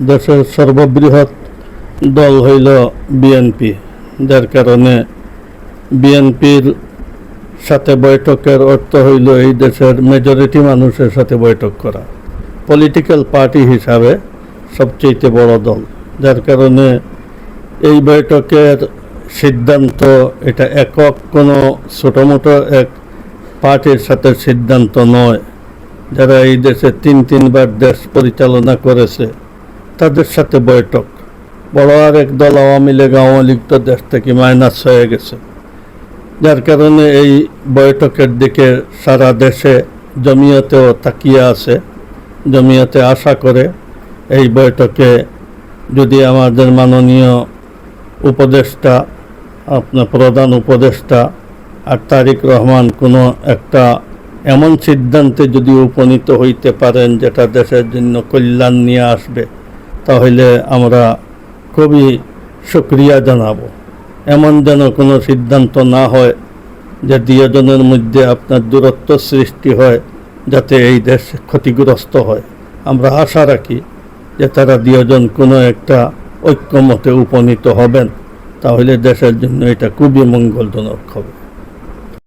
দেশের সর্ববৃহৎ দল হইল বিএনপি, যার কারণে বিএনপির সাথে বৈঠকের অর্থ হইল এই দেশের মেজরিটি মানুষের সাথে বৈঠক করা। পলিটিক্যাল পার্টি হিসাবে সবচেয়ে বড় দল, যার কারণে এই বৈঠকের সিদ্ধান্ত এটা একক কোনো ছোটোমোটো এক পার্টির সাথে সিদ্ধান্ত নয়। যারা এই দেশে তিনবার দেশ পরিচালনা করেছে তাদের সাথে বৈঠক। বড় আর এক দল আওয়ামী লীগ তো দেশ থেকে মাইনাস হয়ে গেছে, যার কারণে এই বৈঠকের দিকে সারা দেশে জমিয়তেও তাকিয়ে আছে। জমিয়তে আশা করে এই বৈঠকে যদি আমাদের মাননীয় উপদেষ্টা, আপনার প্রধান উপদেষ্টা আর তারেক রহমান কোনো একটা এমন সিদ্ধান্তে যদি উপনীত হইতে পারেন যেটা দেশের জন্য কল্যাণ নিয়ে আসবে, তাহলে আমরা খুবই শুকরিয়া জানাবো। এমন যেন কোনো সিদ্ধান্ত না হয় যে দুজনের মধ্যে আপনার দূরত্ব সৃষ্টি হয়, যাতে এই দেশ ক্ষতিগ্রস্ত হয়। আমরা আশা রাখি যে তারা দুজন কোনো একটা ঐক্যমতে উপনীত হবেন, তাহলে দেশের জন্য এটা খুবই মঙ্গলজনক হবে।